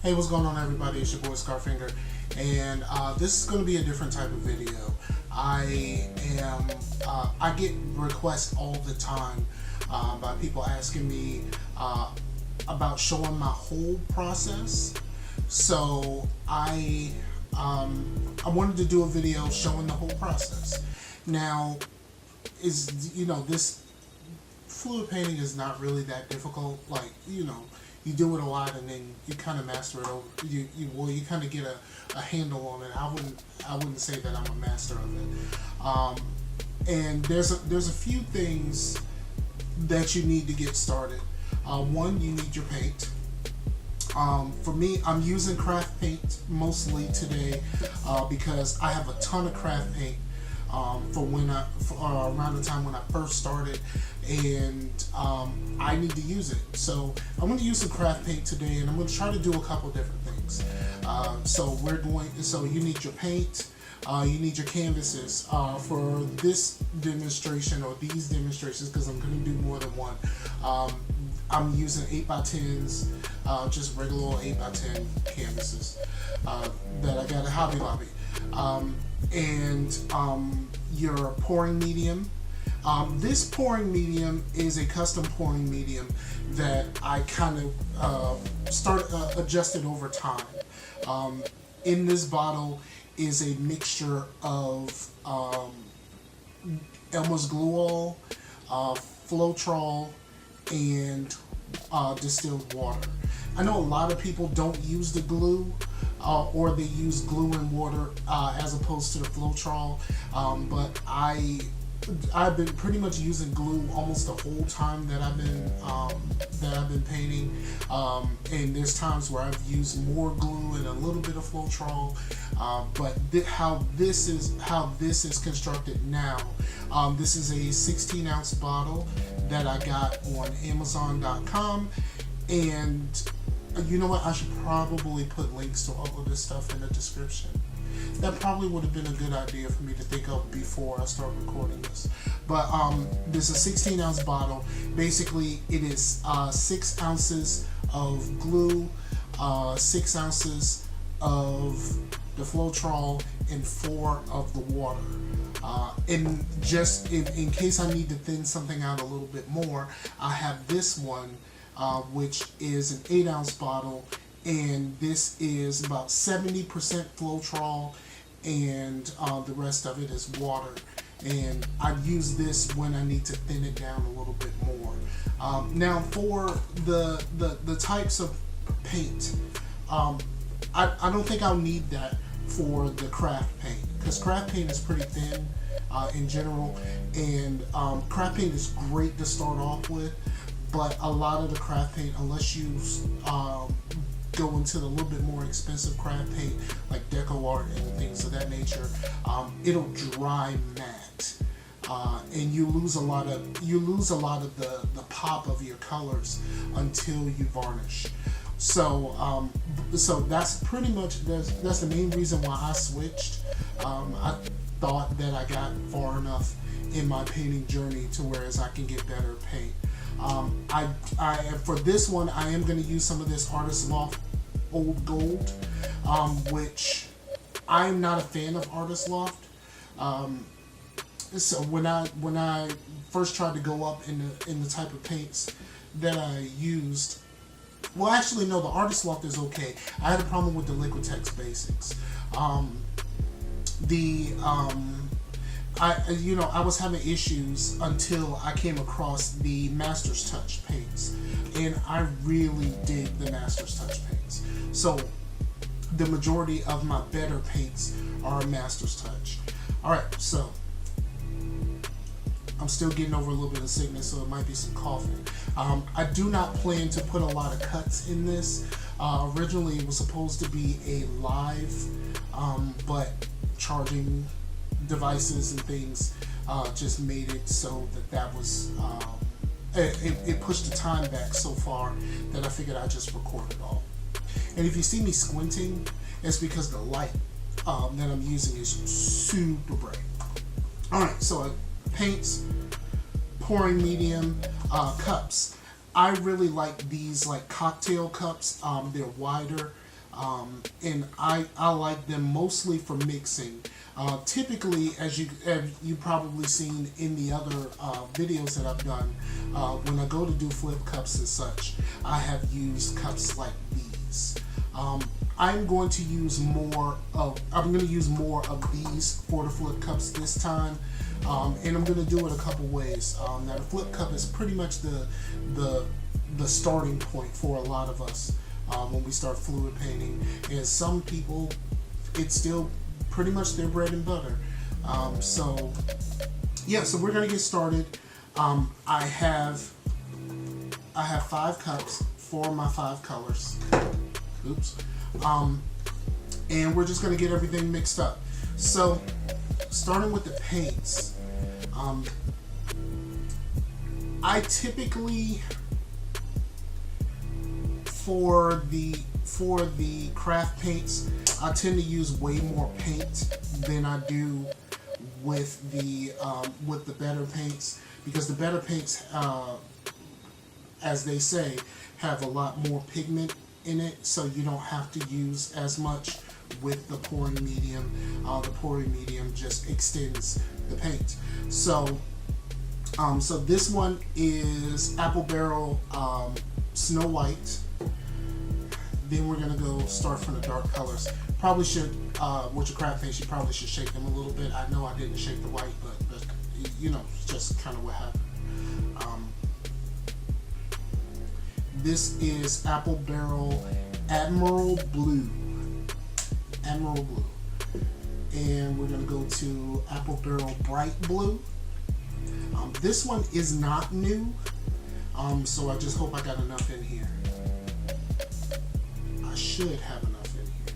Hey, what's going on, everybody? It's your boy Scarfinger, and this is going to be a different type of video. I get requests all the time by people asking me about showing my whole process. So I wanted to do a video showing the whole process. Now, this fluid painting is not really that difficult. Like, you do it a lot and then you kind of master it over. You kind of get a handle on it. I wouldn't say that I'm a master of it. And there's a few things that you need to get started. One, you need your paint. For me, I'm using craft paint mostly today because I have a ton of craft paint for around the time when I first started, and I need to use it. So I'm going to use some craft paint today, and I'm going to try to do a couple different things. So you need your paint, you need your canvases for this demonstration or these demonstrations, because I'm going to do more than one. I'm using 8x10s, just regular old 8x10 canvases that I got at Hobby Lobby. And your pouring medium. This pouring medium is a custom pouring medium that I kind of adjusted over time. In this bottle is a mixture of Elmer's glue oil, Floetrol, and distilled water. I know a lot of people don't use the glue, or they use glue and water as opposed to the Floetrol, but I've been pretty much using glue almost the whole time that I've been painting, and there's times where I've used more glue and a little bit of Floetrol, but how this is constructed now. This is a 16-ounce bottle that I got on Amazon.com, and you know what? I should probably put links to all of this stuff in the description. That probably would have been a good idea for me to think of before I start recording this. But this is a 16-ounce bottle. Basically, it is 6 ounces of glue, 6 ounces of the Floetrol, and 4 of the water. And just in case I need to thin something out a little bit more, I have this one, which is an 8-ounce bottle, and this is about 70% Floetrol, and the rest of it is water. And I use this when I need to thin it down a little bit more. Now, for the types of paint, I don't think I'll need that for the craft paint, because craft paint is pretty thin in general, and craft paint is great to start off with, but a lot of the craft paint, unless you go into the little bit more expensive craft paint like deco art and things of that nature, it'll dry matte, and you lose a lot of the pop of your colors until you varnish. So so that's pretty much that's the main reason why I switched. I thought that I got far enough in my painting journey to whereas I can get better paint. For this one, I am going to use some of this Artist Loft Old Gold, which I'm not a fan of Artist Loft. So when I first tried to go up in the type of paints that I used, well, actually no, the Artist Loft is okay. I had a problem with the Liquitex Basics. I was having issues until I came across the Master's Touch paints, and I really dig the Master's Touch paints. So the majority of my better paints are Master's Touch. Alright, so I'm still getting over a little bit of sickness, so it might be some coughing. I do not plan to put a lot of cuts in this. Originally it was supposed to be a live, but charging devices and things just made it so that was it pushed the time back so far that I figured I'd just record it all. And if you see me squinting, it's because the light that I'm using is super bright. Alright, so paints, pouring medium, cups. I really like these like cocktail cups. They're wider. And I like them mostly for mixing. Typically, as you probably seen in the other videos that I've done, when I go to do flip cups and such, I have used cups like these. I'm going to use more of these for the flip cups this time, and I'm going to do it a couple ways. Now, the flip cup is pretty much the starting point for a lot of us when we start fluid painting, and some people, it's still pretty much their bread and butter. So we're gonna get started. I have 5 cups for my 5 colors. Oops. And we're just gonna get everything mixed up. So starting with the paints, I typically, for the craft paints, I tend to use way more paint than I do with the better paints, because the better paints, as they say, have a lot more pigment in it, so you don't have to use as much with the pouring medium. The pouring medium just extends the paint. So this one is Apple Barrel Snow White. Then we're gonna go start from the dark colors. Probably should, with your craft paints, you probably should shake them a little bit. I know I didn't shake the white, but you know, it's just kind of what happened. This is Apple Barrel Admiral Blue. Admiral Blue. And we're gonna go to Apple Barrel Bright Blue. This one is not new, so I just hope I got enough in here. I should have enough in here.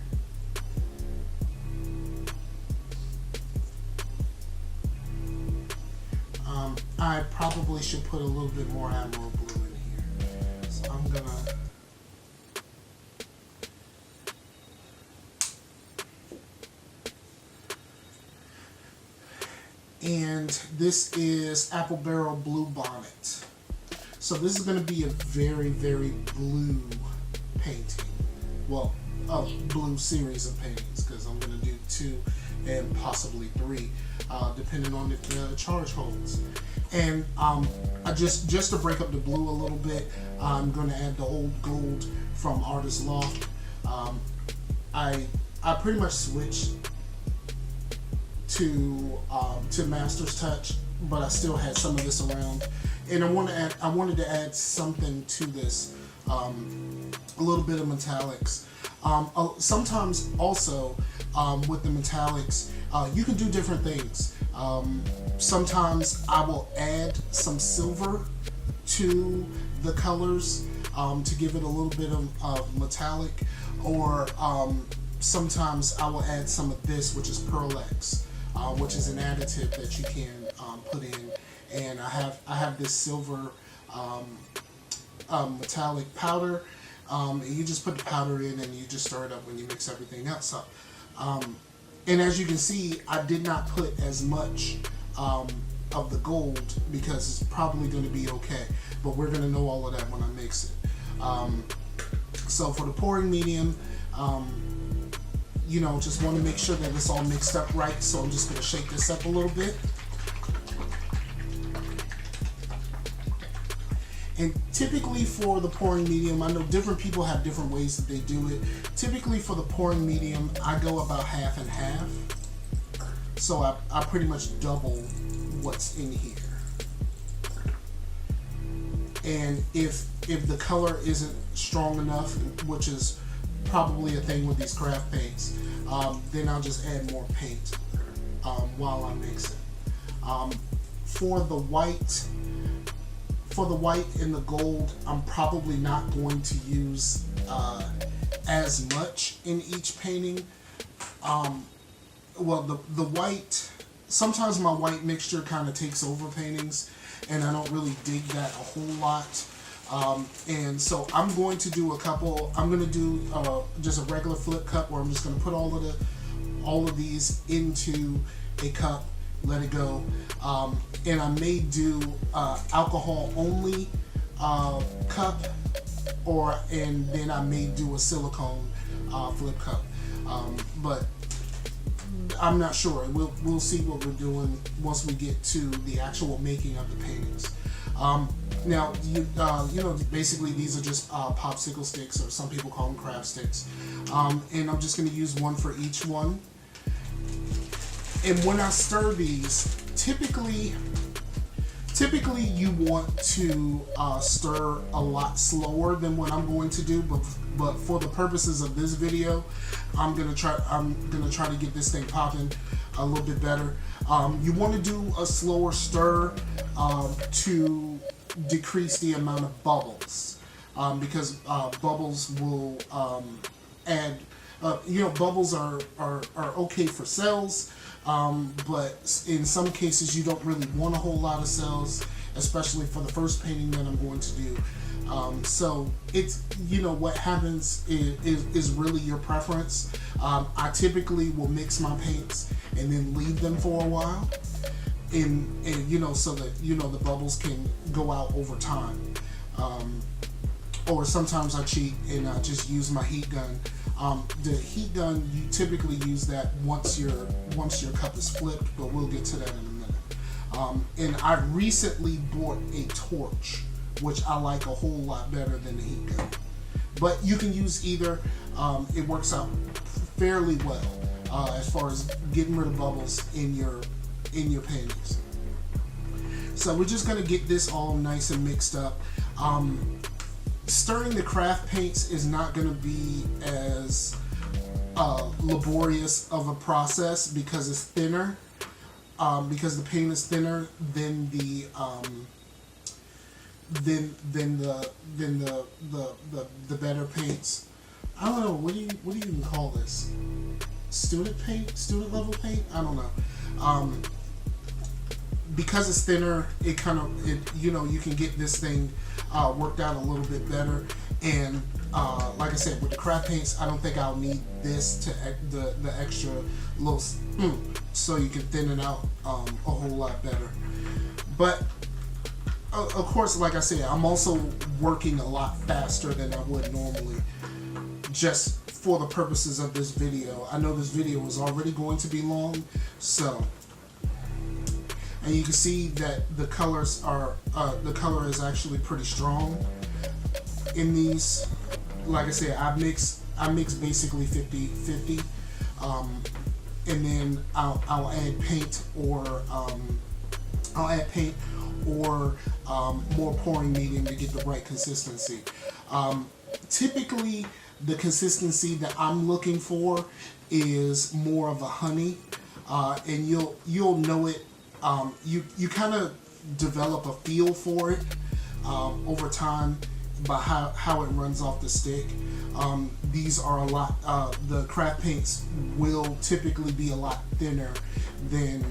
I probably should put a little bit more Admiral Blue in here. So I'm gonna... And this is Apple Barrel Blue Bonnet. So this is going to be a very, very blue painting. Well, a blue series of paintings, because I'm going to do 2 and possibly 3, depending on if the charge holds. And I just to break up the blue a little bit, I'm going to add the old gold from Artist Loft. I pretty much switched to Master's Touch, but I still had some of this around, and I wanted to add something to this, a little bit of metallics. Sometimes also with the metallics, you can do different things. Sometimes I will add some silver to the colors to give it a little bit of metallic, or sometimes I will add some of this, which is Pearl X. Which is an additive that you can put in, and I have this silver metallic powder. And you just put the powder in and you just stir it up when you mix everything else up. And as you can see, I did not put as much of the gold because it's probably going to be okay, but we're going to know all of that when I mix it. So for the pouring medium, you know, just want to make sure that it's all mixed up right, so I'm just going to shake this up a little bit. And typically for the pouring medium, I know different people have different ways that they do it. Typically for the pouring medium, I go about half and half. So I pretty much double what's in here. And if the color isn't strong enough, which is probably a thing with these craft paints, then I'll just add more paint while I mix it. For the white and the gold, I'm probably not going to use as much in each painting. Well, the white, sometimes my white mixture kind of takes over paintings, and I don't really dig that a whole lot. And so I'm going to do I'm going to do just a regular flip cup where I'm just going to put all of these into a cup, let it go, and I may do alcohol only cup, and then I may do a silicone flip cup, but I'm not sure. We'll see what we're doing once we get to the actual making of the paintings. Now, you know, basically these are just popsicle sticks, or some people call them crab sticks, and I'm just going to use one for each one. And when I stir these, typically you want to stir a lot slower than what I'm going to do, but for the purposes of this video, I'm gonna try to get this thing popping a little bit better. You want to do a slower stir to decrease the amount of bubbles, because bubbles will add. You know, bubbles are okay for cells. But in some cases you don't really want a whole lot of cells, especially for the first painting that I'm going to do. So it's, you know, what happens is really your preference. I typically will mix my paints and then leave them for a while, and you know, so that, you know, the bubbles can go out over time. Or sometimes I cheat and I just use my heat gun. The heat gun, you typically use that once your cup is flipped, but we'll get to that in a minute. And I recently bought a torch, which I like a whole lot better than the heat gun. But you can use either. It works out fairly well as far as getting rid of bubbles in your paintings. So we're just gonna get this all nice and mixed up. Stirring the craft paints is not going to be as laborious of a process because it's thinner, because the paint is thinner than the better paints. I don't know, what do you even call this? Student paint? Student level paint? I don't know. Because it's thinner, it you know, you can get this thing worked out a little bit better. And like I said, with the craft paints, I don't think I'll need this to the extra little, so you can thin it out a whole lot better. But of course, like I said, I'm also working a lot faster than I would normally, just for the purposes of this video. I know this video is already going to be long, so. And you can see that the colors are, the color is actually pretty strong in these. Like I said, I mix basically 50-50, and then I'll add paint or more pouring medium to get the right consistency. Typically, the consistency that I'm looking for is more of a honey, and you'll know it. You kind of develop a feel for it over time by how it runs off the stick. These are a lot, the craft paints will typically be a lot thinner than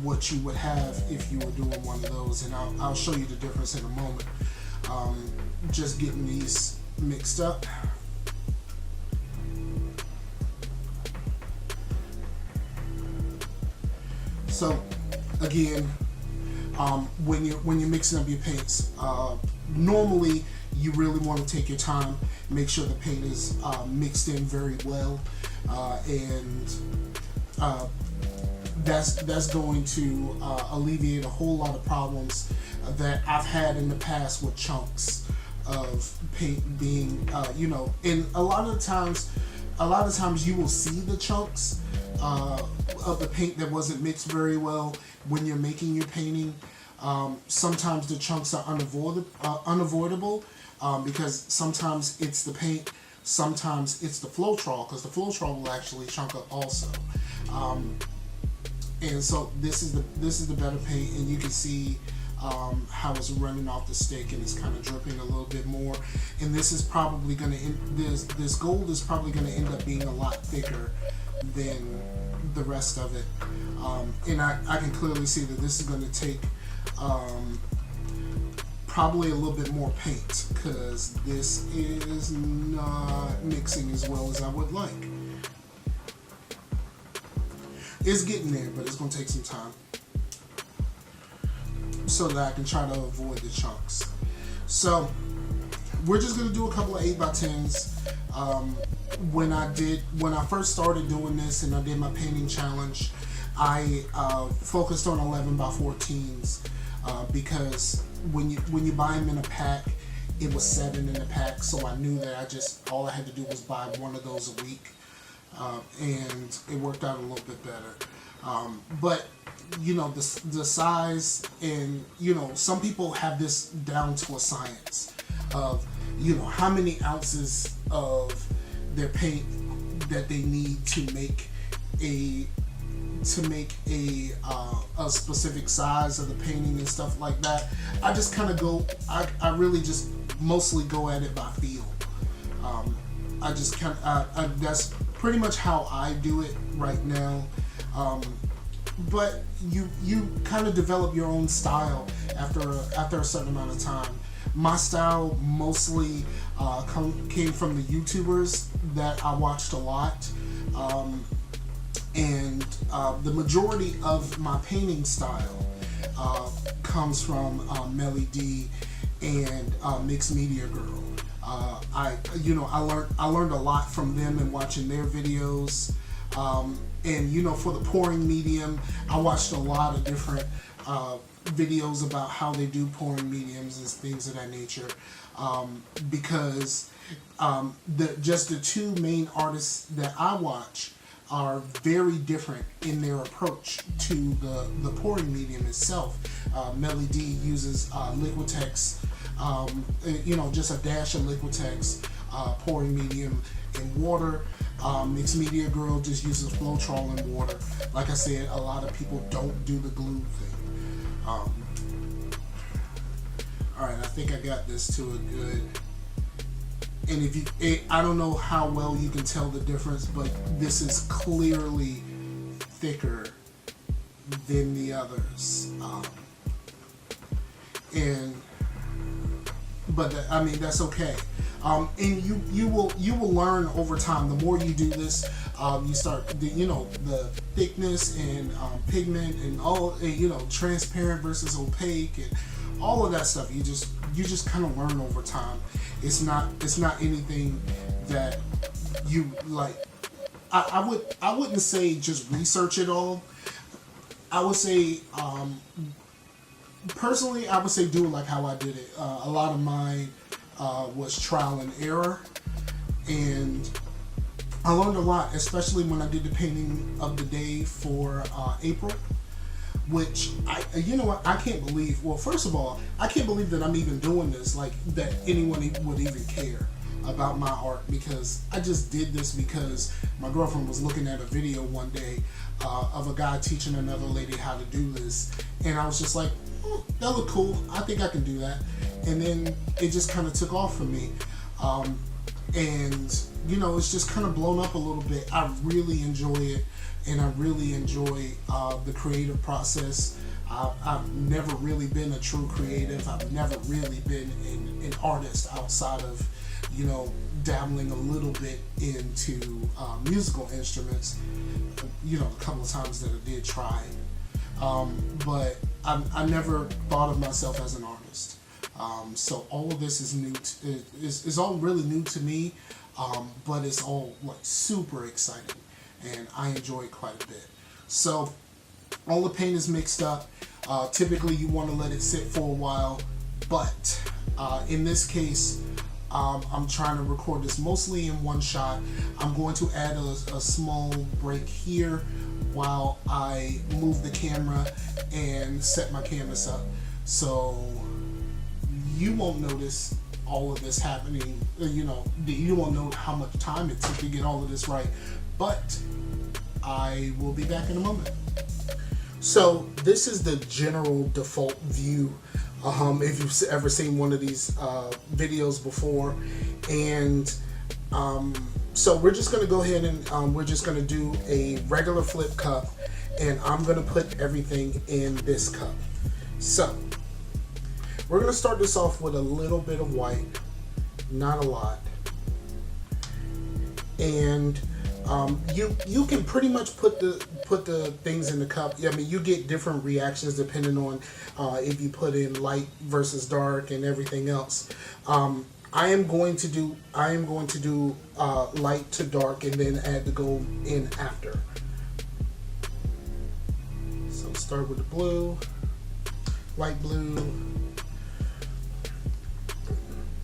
what you would have if you were doing one of those, and I'll show you the difference in a moment. Just getting these mixed up. So again, when you're mixing up your paints, normally you really want to take your time, make sure the paint is mixed in very well, and that's going to alleviate a whole lot of problems that I've had in the past with chunks of paint being, you know, and a lot of times you will see the chunks of the paint that wasn't mixed very well when you're making your painting. Sometimes the chunks are unavoidable because sometimes it's the paint, sometimes it's the Floetrol, because the Floetrol will actually chunk up also. And so this is the better paint, and you can see how it's running off the stick, and it's kind of dripping a little bit more. And this is probably going to this gold is probably going to end up being a lot thicker than the rest of it. And I can clearly see that this is going to take probably a little bit more paint, because this is not mixing as well as I would like. It's getting there, but it's going to take some time so that I can try to avoid the chunks. So we're just going to do a couple of 8x10s, when I first started doing this and I did my painting challenge, I focused on 11 by 14s because when you buy them in a pack, it was 7 in a pack, so I knew that all I had to do was buy one of those a week, and it worked out a little bit better. But you know, the size, and you know, some people have this down to a science of, you know, how many ounces of their paint that they need to make a specific size of the painting and stuff like that. I just kind of go, I really just mostly go at it by feel. I just kind of, that's pretty much how I do it right now. But you kind of develop your own style after a certain amount of time. My style mostly came from the YouTubers that I watched a lot, and the majority of my painting style comes from Melly D and Mixed Media Girl. I learned a lot from them and watching their videos. And you know, for the pouring medium, I watched a lot of different videos about how they do pouring mediums and things of that nature, because the two main artists that I watch are very different in their approach to the pouring medium itself. Melly D uses Liquitex, you know, just a dash of Liquitex pouring medium in water. Mixed Media Girl just uses Floetrol and water. Like I said, a lot of people don't do the glue thing. Alright, I think I got this to a good. And I don't know how well you can tell the difference, but this is clearly thicker than the others. But I mean, that's okay. And you will learn over time. The more you do this, you start the thickness and pigment and all, you know, transparent versus opaque and all of that stuff. You just kind of learn over time. It's not anything that you like. I wouldn't say just research it all. I would say personally, I would say do it like how I did it. A lot of mine was trial and error, and I learned a lot, especially when I did the painting of the day for April, which I can't believe. Well, first of all, I can't believe that I'm even doing this, like that anyone would even care about my art, because I just did this because my girlfriend was looking at a video one day of a guy teaching another lady how to do this, and I was just like, that looked cool, I think I can do that. And then it just kind of took off for me, and you know, it's just kind of blown up a little bit. I really enjoy it, and I really enjoy the creative process. I've never really been a true creative. I've never really been an artist outside of, you know, dabbling a little bit into musical instruments, you know, a couple of times that I did try, but I never thought of myself as an artist. So all of this is new. Is all really new to me, but it's all like super exciting, and I enjoy it quite a bit. So all the paint is mixed up. Typically, you want to let it sit for a while, but in this case, I'm trying to record this mostly in one shot. I'm going to add a small break here while I move the camera and set my canvas up, so you won't notice all of this happening. You know, you won't know how much time it took to get all of this right, but I will be back in a moment. So this is the general default view, if you've ever seen one of these videos before, and so we're just going to go ahead and we're just going to do a regular flip cup, and I'm going to put everything in this cup. So we're going to start this off with a little bit of white, not a lot, and you can pretty much put the things in the cup. I mean, you get different reactions depending on if you put in light versus dark and everything else. I am going to do light to dark and then add the gold in after. So start with the blue, light blue,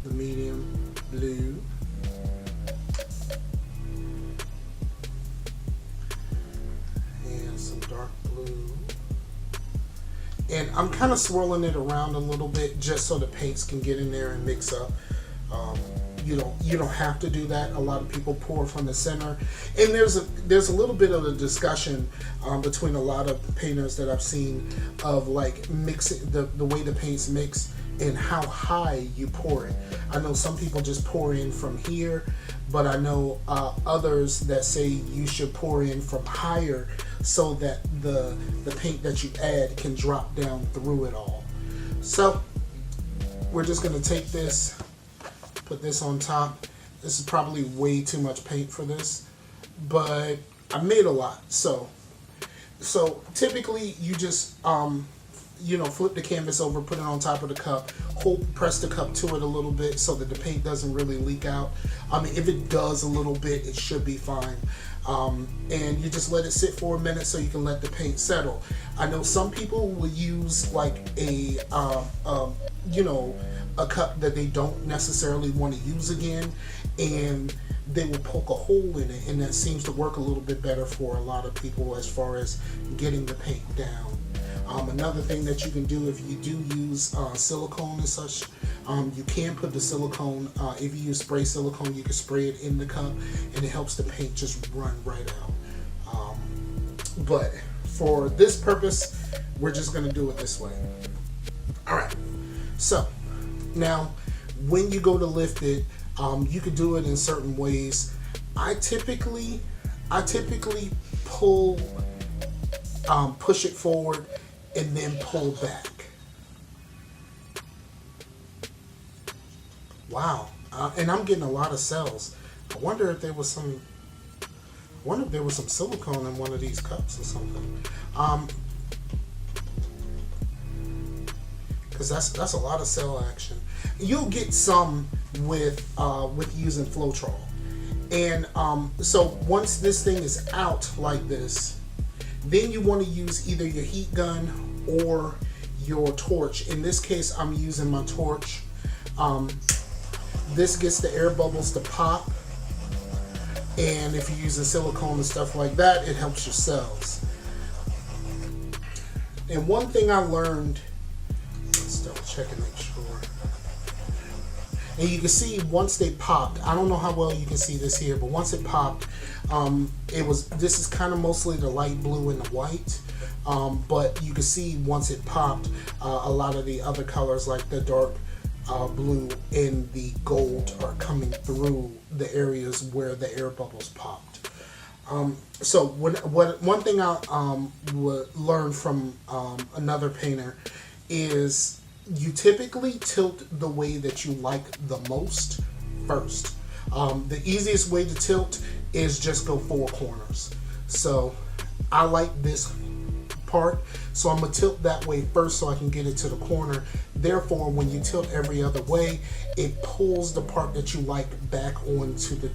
the medium blue, and some dark blue. And I'm kind of swirling it around a little bit just so the paints can get in there and mix up. You don't have to do that. A lot of people pour from the center, and there's a little bit of a discussion between a lot of painters that I've seen of like mixing the way the paints mix and how high you pour it. I know some people just pour in from here, but I know others that say you should pour in from higher so that the paint that you add can drop down through it all. So we're just going to take this, put this on top. This is probably way too much paint for this, but I made a lot. So typically you just flip the canvas over, put it on top of the cup, press the cup to it a little bit so that the paint doesn't really leak out. I mean, if it does a little bit, it should be fine. And you just let it sit for a minute so you can let the paint settle. I know some people will use like a cup that they don't necessarily want to use again, and they will poke a hole in it, and that seems to work a little bit better for a lot of people as far as getting the paint down. Another thing that you can do if you do use silicone and such, you can put the silicone, if you use spray silicone, you can spray it in the cup and it helps the paint just run right out. But for this purpose, we're just going to do it this way. Alright, so now when you go to lift it, you can do it in certain ways. I typically pull, push it forward and then pull back. Wow, and I'm getting a lot of cells. I wonder if there was some silicone in one of these cups or something. Because that's a lot of cell action. You'll get some with using Floetrol. And so once this thing is out like this, then you want to use either your heat gun or your torch. In this case, I'm using my torch. This gets the air bubbles to pop, and if you're using silicone and stuff like that, it helps your cells. And one thing I learned, let's double check and make sure. And you can see once they popped, I don't know how well you can see this here, but once it popped, this is kind of mostly the light blue and the white, but you can see once it popped, a lot of the other colors like the dark blue and the gold are coming through the areas where the air bubbles popped. So one thing I would learn from another painter is you typically tilt the way that you like the most first. The easiest way to tilt is just go 4 corners. So I like this part, so I'm gonna tilt that way first so I can get it to the corner. Therefore, when you tilt every other way, it pulls the part that you like back onto the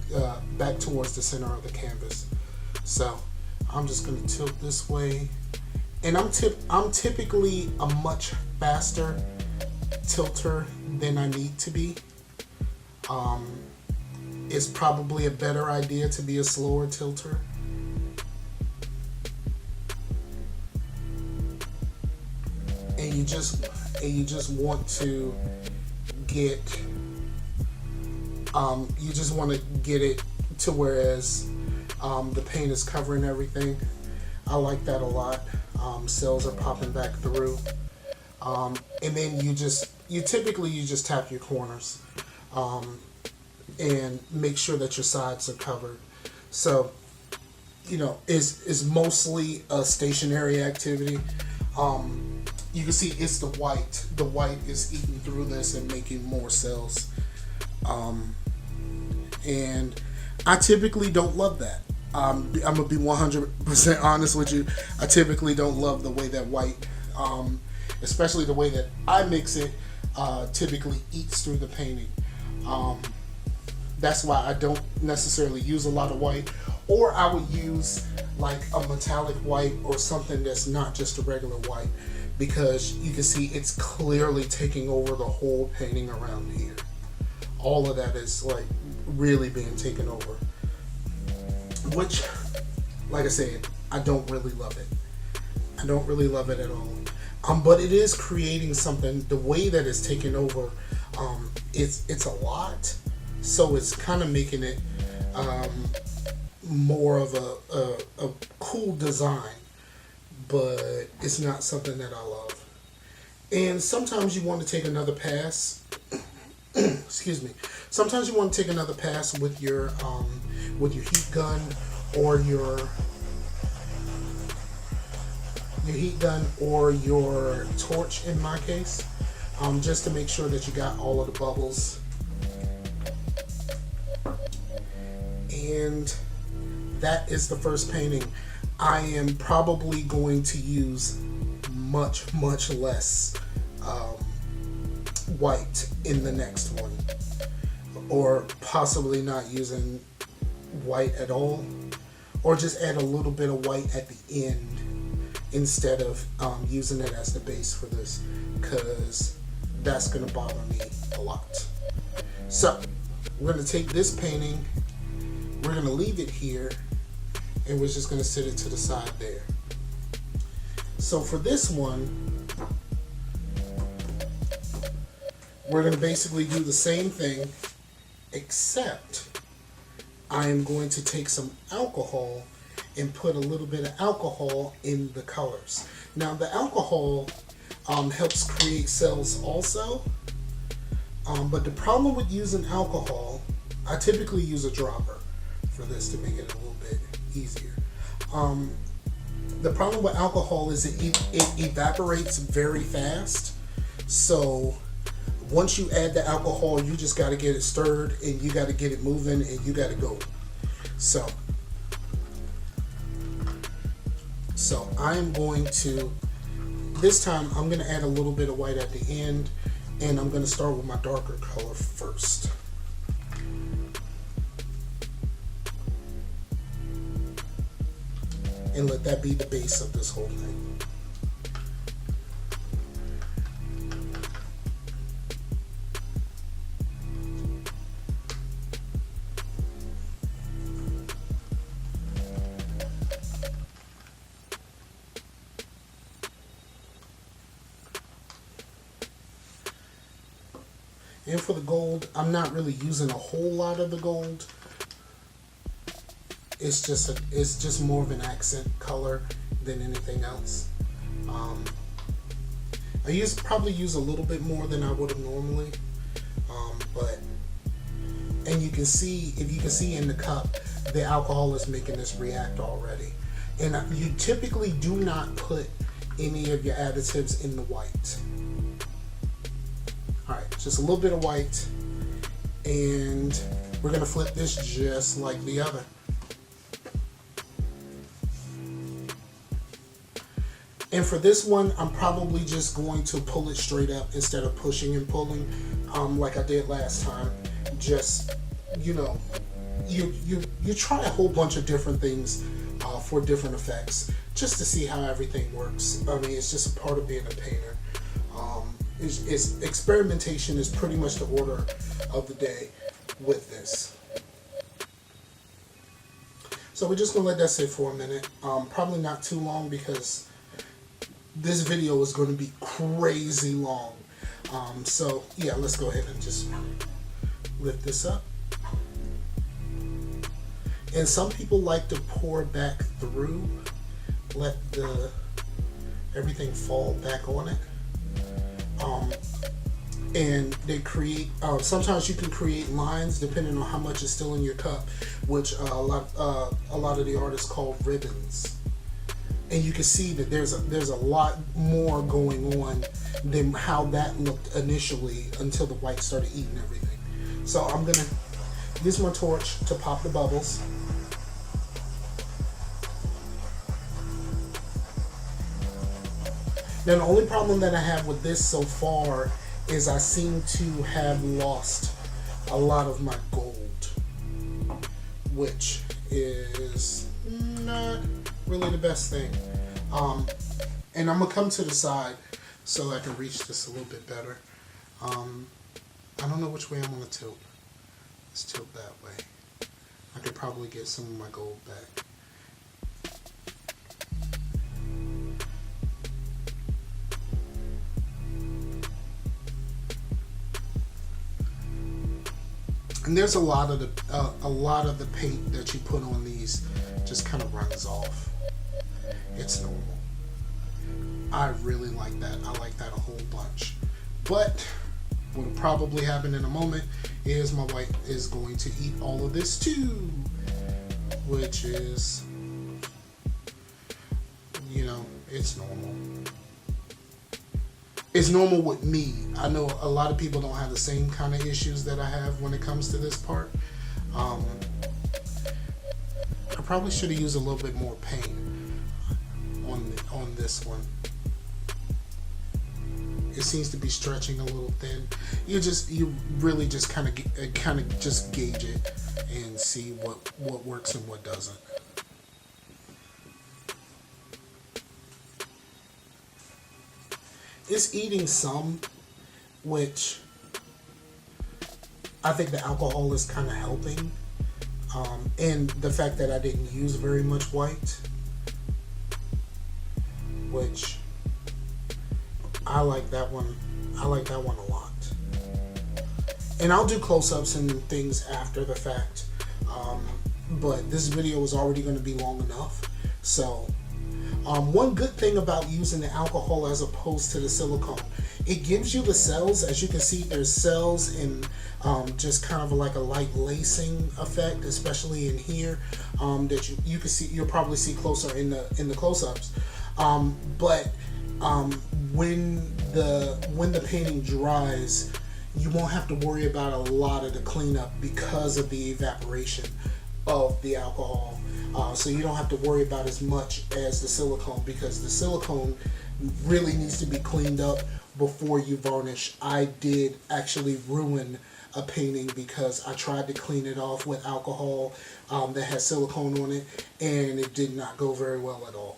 back towards the center of the canvas. So I'm just gonna tilt this way, and I'm typically a much faster tilter than I need to be. It's probably a better idea to be a slower tilter. And you just want to get it to whereas the paint is covering everything. I like that a lot. Cells are popping back through. And then you typically just tap your corners and make sure that your sides are covered. So, it's mostly a stationary activity. You can see it's the white. The white is eating through this and making more cells. And I typically don't love that. I'm gonna be 100% honest with you. I typically don't love the way that white, especially the way that I mix it, typically eats through the painting. That's why I don't necessarily use a lot of white, or I would use like a metallic white or something that's not just a regular white, because you can see it's clearly taking over the whole painting around here. All of that is like really being taken over, which, like I said, I don't really love it. I don't really love it at all. But it is creating something. The way that it's taken over, it's a lot. So it's kind of making it more of a cool design, but it's not something that I love. And sometimes you want to take another pass. Excuse me. Sometimes you want to take another pass with your heat gun or your heat gun or your torch, in my case, just to make sure that you got all of the bubbles. And that is the first painting. I am probably going to use much less white in the next one, or possibly not using white at all, or just add a little bit of white at the end instead of using it as the base for this, because that's going to bother me a lot. So we're going to take this painting, we're going to leave it here, and we're just going to sit it to the side there. So for this one, we're going to basically do the same thing, except I am going to take some alcohol and put a little bit of alcohol in the colors. Now the alcohol helps create cells also, but the problem with using alcohol, I typically use a dropper for this to make it a little bit easier. The problem with alcohol is it evaporates very fast, so once you add the alcohol, you just got to get it stirred and you got to get it moving and you got to go. So I am going to, this time I'm going to add a little bit of white at the end, and I'm going to start with my darker color first. And let that be the base of this whole thing. And for the gold, I'm not really using a whole lot of the gold. It's just more of an accent color than anything else. I probably use a little bit more than I would have normally, and you can see, if you can see in the cup, the alcohol is making this react already. And you typically do not put any of your additives in the white. Alright, just a little bit of white, and we're going to flip this just like the other. And for this one, I'm probably just going to pull it straight up instead of pushing and pulling like I did last time. Just, you know, you try a whole bunch of different things for different effects just to see how everything works. I mean, it's just a part of being a painter. Experimentation is pretty much the order of the day with this. So we're just going to let that sit for a minute. Probably not too long, because this video is going to be crazy long. So yeah, let's go ahead and just lift this up. And some people like to pour back through, let everything fall back on it. And they create, sometimes you can create lines depending on how much is still in your cup, which a lot of the artists call ribbons. And you can see that there's a lot more going on than how that looked initially until the white started eating everything. So I'm gonna use my torch to pop the bubbles. Now the only problem that I have with this so far is I seem to have lost a lot of my gold, which is not really the best thing. And I'm gonna come to the side so I can reach this a little bit better. I don't know which way I'm gonna tilt. Let's tilt that way. I could probably get some of my gold back. And there's a lot of the paint that you put on these just kind of runs off. It's normal. I really like that. I like that a whole bunch. But what'll probably happen in a moment is my wife is going to eat all of this too, which is, you know, it's normal. It's normal with me. I know a lot of people don't have the same kind of issues that I have when it comes to this part. I probably should have used a little bit more paint on this one. It seems to be stretching a little thin. You really just kind of just gauge it and see what works and what doesn't. It's eating some, which I think the alcohol is kind of helping, and the fact that I didn't use very much white, which I like that one. I like that one a lot. And I'll do close-ups and things after the fact, but this video is already going to be long enough. So one good thing about using the alcohol as opposed to the silicone, it gives you the cells. As you can see, there's cells and just kind of like a light lacing effect, especially in here, that you can see. You'll probably see closer in the close-ups. But when the painting dries, you won't have to worry about a lot of the cleanup because of the evaporation of the alcohol. So you don't have to worry about as much as the silicone, because the silicone really needs to be cleaned up before you varnish. I did actually ruin a painting because I tried to clean it off with alcohol that had silicone on it, and it did not go very well at all.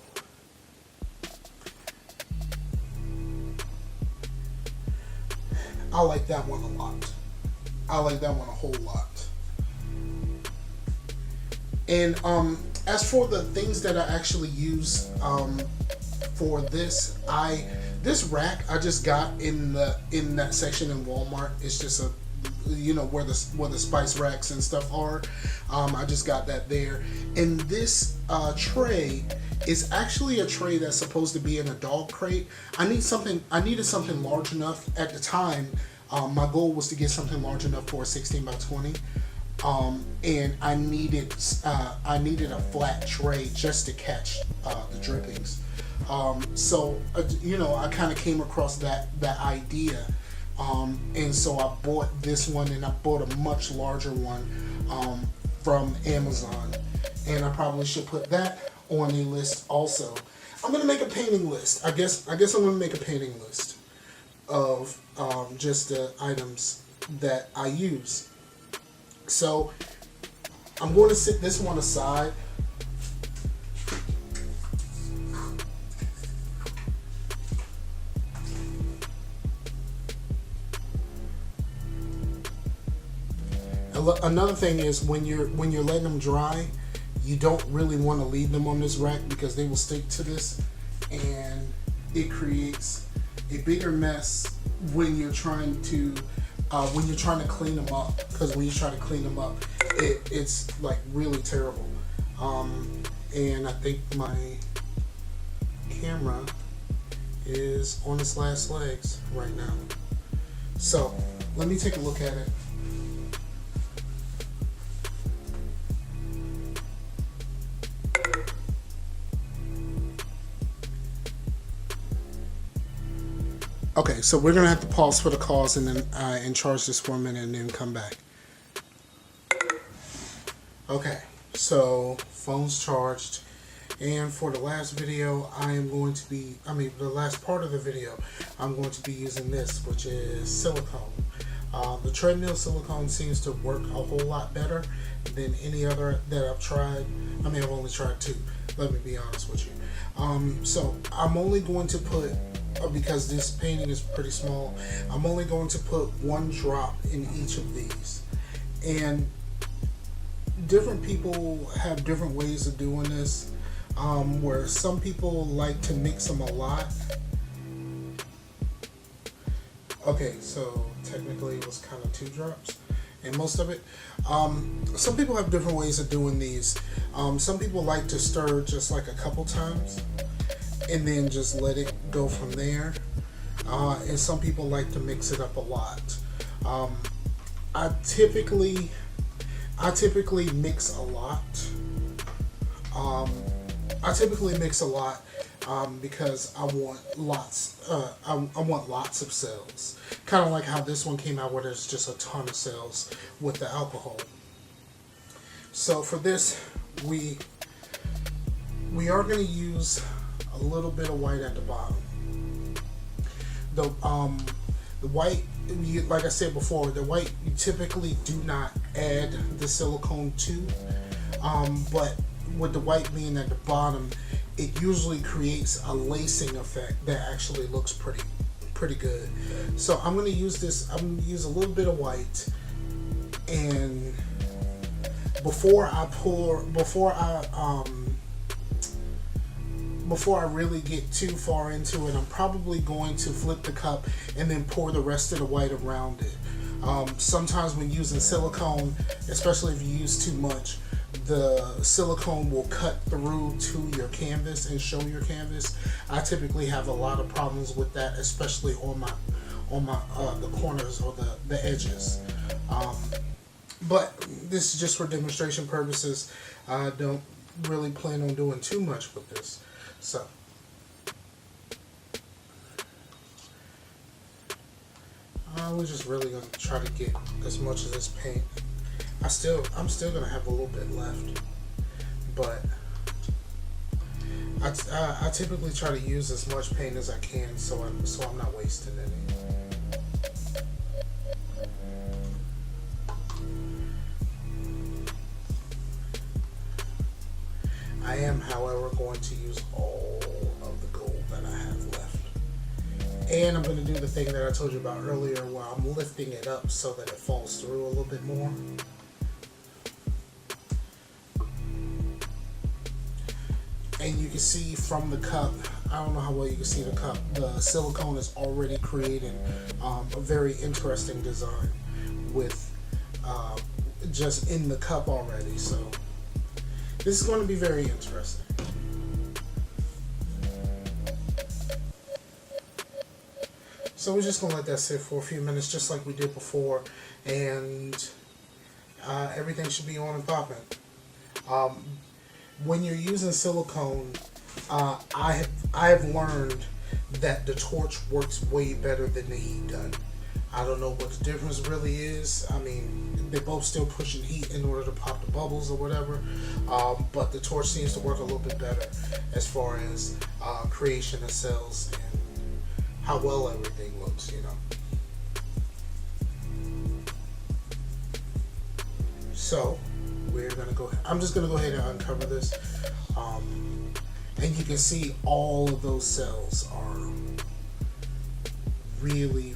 I like that one a lot. I like that one a whole lot. And as for the things that I actually use for this, this rack I just got in that section in Walmart. It's just a, you know, where the spice racks and stuff are. I just got that there. And this tray is actually a tray that's supposed to be in a dog crate. I needed something large enough at the time. My goal was to get something large enough for a 16 by 20. And I needed a flat tray just to catch the drippings. So you know, I kind of came across that idea, and so I bought this one, and I bought a much larger one from Amazon, and I probably should put that on a list also. I'm gonna make a painting list. I guess I'm gonna make a painting list of just the items that I use. So I'm going to set this one aside. Another thing is when you're letting them dry, you don't really want to leave them on this rack because they will stick to this, and it creates a bigger mess when you're trying to clean them up. Because when you try to clean them up, it's like really terrible. And I think my camera is on its last legs right now. So let me take a look at it. Okay, so we're gonna have to pause for the cause and then and charge this for a minute and then come back. Okay, so phone's charged, and for the last video, the last part of the video, I'm going to be using this, which is silicone. The treadmill silicone seems to work a whole lot better than any other that I've tried. I mean, I've only tried 2, let me be honest with you. So I'm only going to put, because this painting is pretty small, I'm only going to put 1 drop in each of these. And different people have different ways of doing this, where some people like to mix them a lot. Okay, so technically it was kind of 2 drops and most of it. Some people have different ways of doing these. Some people like to stir just like a couple times and then just let it go from there. And some people like to mix it up a lot. I typically mix a lot. Because I want lots. I want lots of cells. Kind of like how this one came out, where there's just a ton of cells with the alcohol. So for this, we are going to use a little bit of white at the bottom. The white, like I said before, the white you typically do not add the silicone to, but with the white being at the bottom, it usually creates a lacing effect that actually looks pretty good. So I'm going to use this. I'm going to use a little bit of white, and before I really get too far into it, I'm probably going to flip the cup and then pour the rest of the white around it. Sometimes when using silicone, especially if you use too much, the silicone will cut through to your canvas and show your canvas. I typically have a lot of problems with that, especially on my the corners or the edges. But this is just for demonstration purposes. I don't really plan on doing too much with this. So we're just really going to try to get as much of this paint. I'm still going to have a little bit left, but I typically try to use as much paint as I can, so I'm not wasting any. I am, however, going to use all of the gold that I have left. And I'm going to do the thing that I told you about earlier, where I'm lifting it up so that it falls through a little bit more. And you can see from the cup, I don't know how well you can see the cup, the silicone is already creating a very interesting design with just in the cup already. So this is going to be very interesting. So we're just going to let that sit for a few minutes, just like we did before, and everything should be on and popping. When you're using silicone, I have learned that the torch works way better than the heat gun. I don't know what the difference really is. I mean, they're both still pushing heat in order to pop the bubbles or whatever, but the torch seems to work a little bit better as far as creation of cells and how well everything looks, you know. So we're gonna go. I'm just gonna go ahead and uncover this, and you can see all of those cells are really.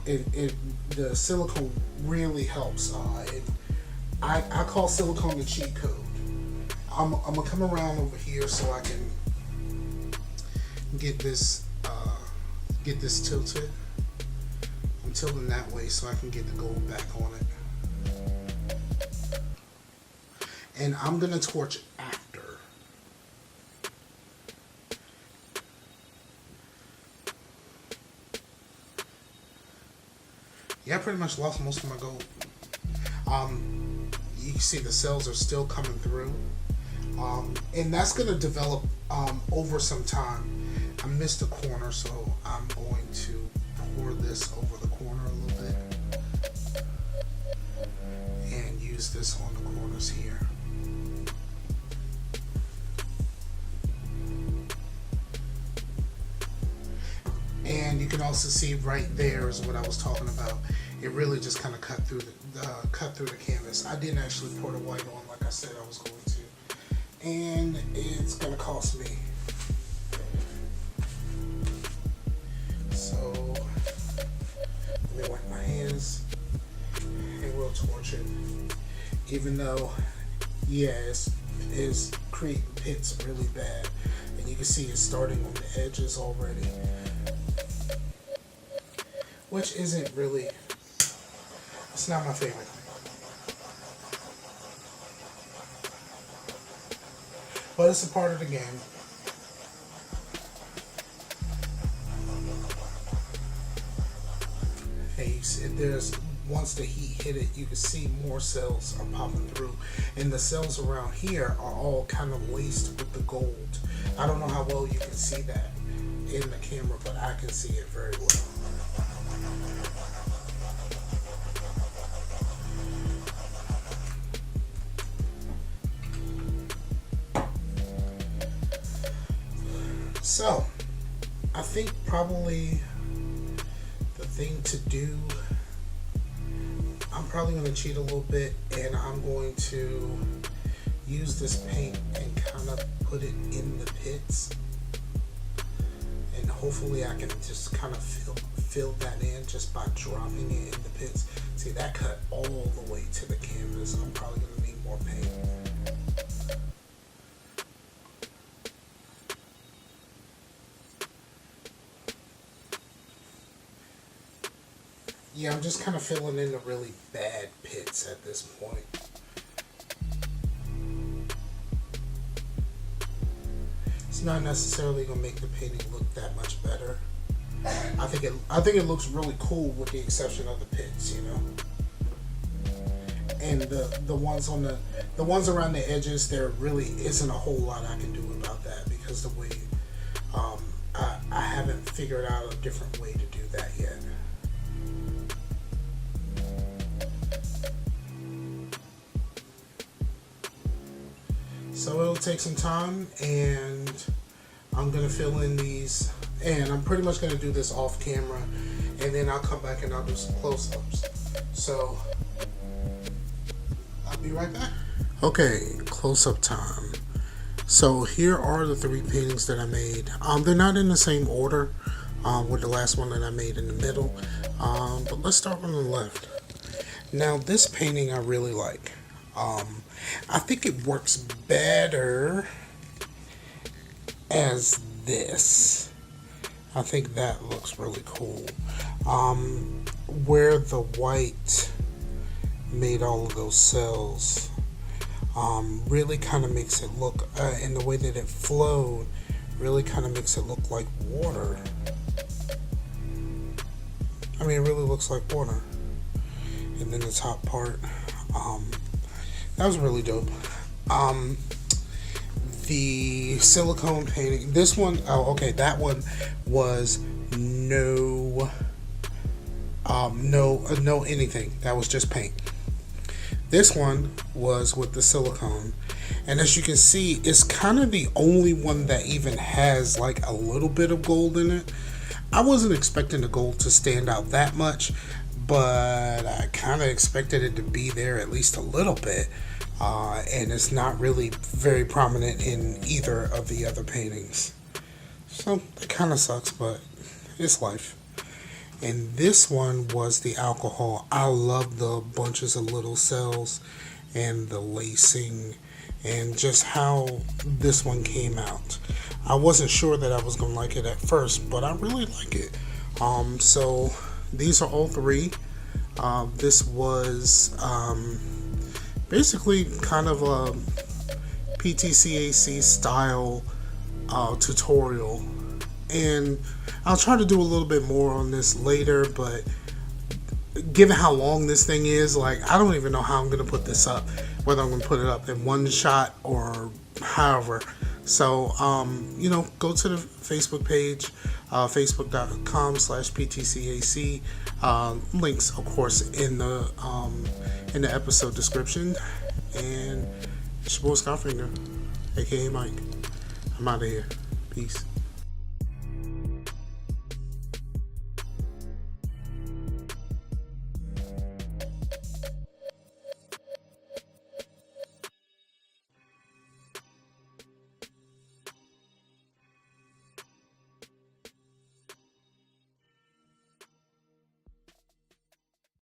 The silicone really helps. I call silicone the cheat code. I'm gonna come around over here so I can get this tilted. I'm tilting that way so I can get the gold back on it. And I'm gonna torch after. Yeah, I pretty much lost most of my gold. You can see the cells are still coming through. And that's gonna develop over some time. I missed a corner, so I'm going to pour this over the corner a little bit. And use this on the corners here. And you can also see right there is what I was talking about. It really just kind of cut through the canvas. I didn't actually pour the white on like I said I was going to, and it's gonna cost me. So let me wipe my hands, and we'll torch it. Even though, yes, it's creating pits really bad, and you can see it's starting on the edges already, which isn't really, it's not my favorite thing. But it's a part of the game. Hey, there's, once the heat hit it, you can see more cells are popping through, and the cells around here are all kind of laced with the gold. I don't know how well you can see that in the camera, but I can see it very well. So I think probably the thing to do, I'm probably going to cheat a little bit, and I'm going to use this paint and kind of put it in the pits, and hopefully I can just kind of fill that in just by dropping it in the pits. See, that cut all the way to the canvas. I'm probably going to need more paint. Yeah, I'm just kind of filling in the really bad pits at this point. It's not necessarily going to make the painting look that much better. I think it looks really cool with the exception of the pits, you know. And the ones on the ones around the edges, there really isn't a whole lot I can do about that, because the way I haven't figured out a different way to do that yet. So it'll take some time, and I'm gonna fill in these, and I'm pretty much gonna do this off camera, and then I'll come back and I'll do some close-ups. So I'll be right back. Okay, close-up time. So here are the 3 paintings that I made. They're not in the same order with the last one that I made in the middle, but let's start on the left. Now this painting I really like. I think it works better as this. I think that looks really cool. Where the white made all of those cells really kind of makes it look, in the way that it flowed, really kind of makes it look like water. I mean, it really looks like water. And then the top part, that was really dope. The silicone painting, this one, oh, okay, that one was no anything. That was just paint. This one was with the silicone, and as you can see, it's kind of the only one that even has like a little bit of gold in it. I wasn't expecting the gold to stand out that much, but I kind of expected it to be there at least a little bit, and it's not really very prominent in either of the other paintings, so it kind of sucks, but it's life. And this one was the alcohol. I love the bunches of little cells and the lacing and just how this one came out. I wasn't sure that I was going to like it at first, but I really like it. So these are all 3. This was basically kind of a PTCAC style tutorial, and I'll try to do a little bit more on this later, but given how long this thing is, like, I don't even know how I'm going to put this up, whether I'm going to put it up in one shot or however. So, you know, go to the Facebook page, facebook.com/PTCAC. Links, of course, in the episode description. And it's your boy Scarfinger, aka Mike. I'm out of here. Peace.